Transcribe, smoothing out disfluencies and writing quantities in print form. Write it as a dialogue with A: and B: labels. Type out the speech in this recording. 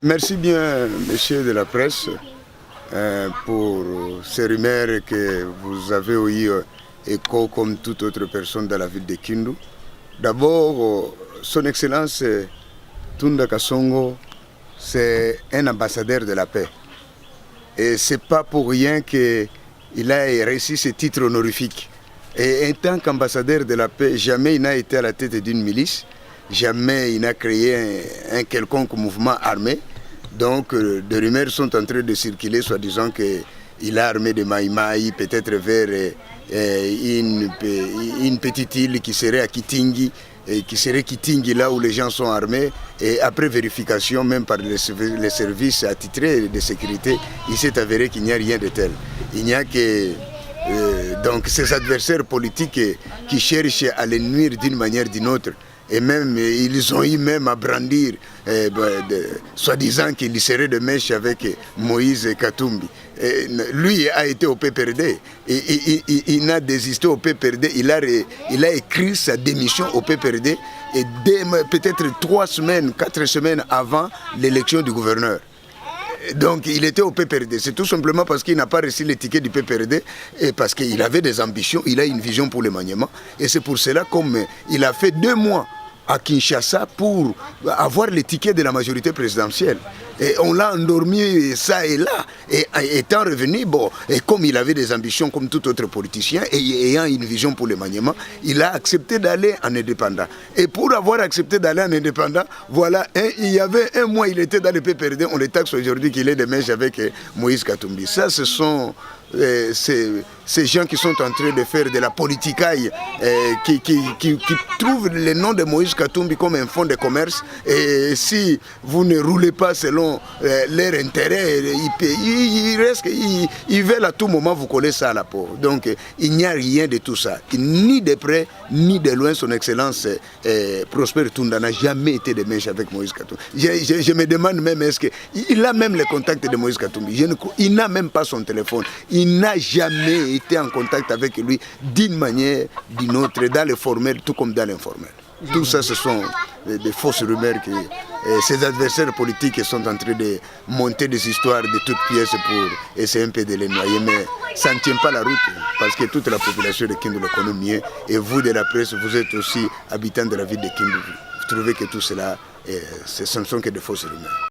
A: Merci bien, messieurs de la presse, pour ces rumeurs que vous avez eu écho comme toute autre personne dans la ville de Kindu. D'abord, son Excellence Tunda Kasongo, c'est un ambassadeur de la paix. Et ce n'est pas pour rien qu'il a réussi ce titre honorifique. Et en tant qu'ambassadeur de la paix, jamais il n'a été à la tête d'une milice, jamais il n'a créé un quelconque mouvement armé. Donc, des rumeurs sont en train de circuler, soi-disant qu'il a armé des maïmaï, peut-être vers une petite île qui serait à Kitingi, qui serait Kitingi, là où les gens sont armés. Et après vérification, même par les services attitrés de sécurité, il s'est avéré qu'il n'y a rien de tel. Il n'y a que donc ces adversaires politiques qui cherchent à les nuire d'une manière ou d'une autre. Et même, ils ont eu même à brandir, soi-disant qu'il serait de mèche avec Moïse Katumbi. Et lui a été au PPRD. Il n'a désisté au PPRD. Il a écrit sa démission au PPRD et peut-être 3 semaines, 4 semaines avant l'élection du gouverneur. Donc il était au PPRD, c'est tout simplement parce qu'il n'a pas reçu les tickets du PPRD et parce qu'il avait des ambitions, il a une vision pour le maniement. Et c'est pour cela, comme il a fait 2 mois à Kinshasa pour avoir les tickets de la majorité présidentielle. Et on l'a endormi ça et là. Et étant revenu, bon, et comme il avait des ambitions comme tout autre politicien, et ayant une vision pour le maniement, il a accepté d'aller en indépendant. Et pour avoir accepté d'aller en indépendant, voilà, il y avait 1 mois, il était dans le PPRD, on le taxe aujourd'hui qu'il est de mèche avec Moïse Katumbi. Ça, ce sont ces gens qui sont en train de faire de la politicaille, qui trouvent le nom de Moïse Katumbi comme un fonds de commerce. Et si vous ne roulez pas selon leur intérêt, ils veulent à tout moment vous coller ça à la peau. Donc il n'y a rien de tout ça. Ni de près, ni de loin, son Excellence Prosper Tunda n'a jamais été de mèche avec Moïse Katumbi. Je me demande même, est-ce qu'il a même les contacts de Moïse Katumbi? Il n'a même pas son téléphone. Il n'a jamais été en contact avec lui d'une manière ou d'une autre, dans le formel tout comme dans l'informel. Tout ça, ce sont des fausses rumeurs que ces adversaires politiques sont en train de monter des histoires de toutes pièces pour essayer un peu de les noyer. Mais ça ne tient pas la route parce que toute la population de Kindu le connaît mieux. Et vous, de la presse, vous êtes aussi habitants de la ville de Kindu. Vous trouvez que tout cela, ce ne sont que des fausses rumeurs.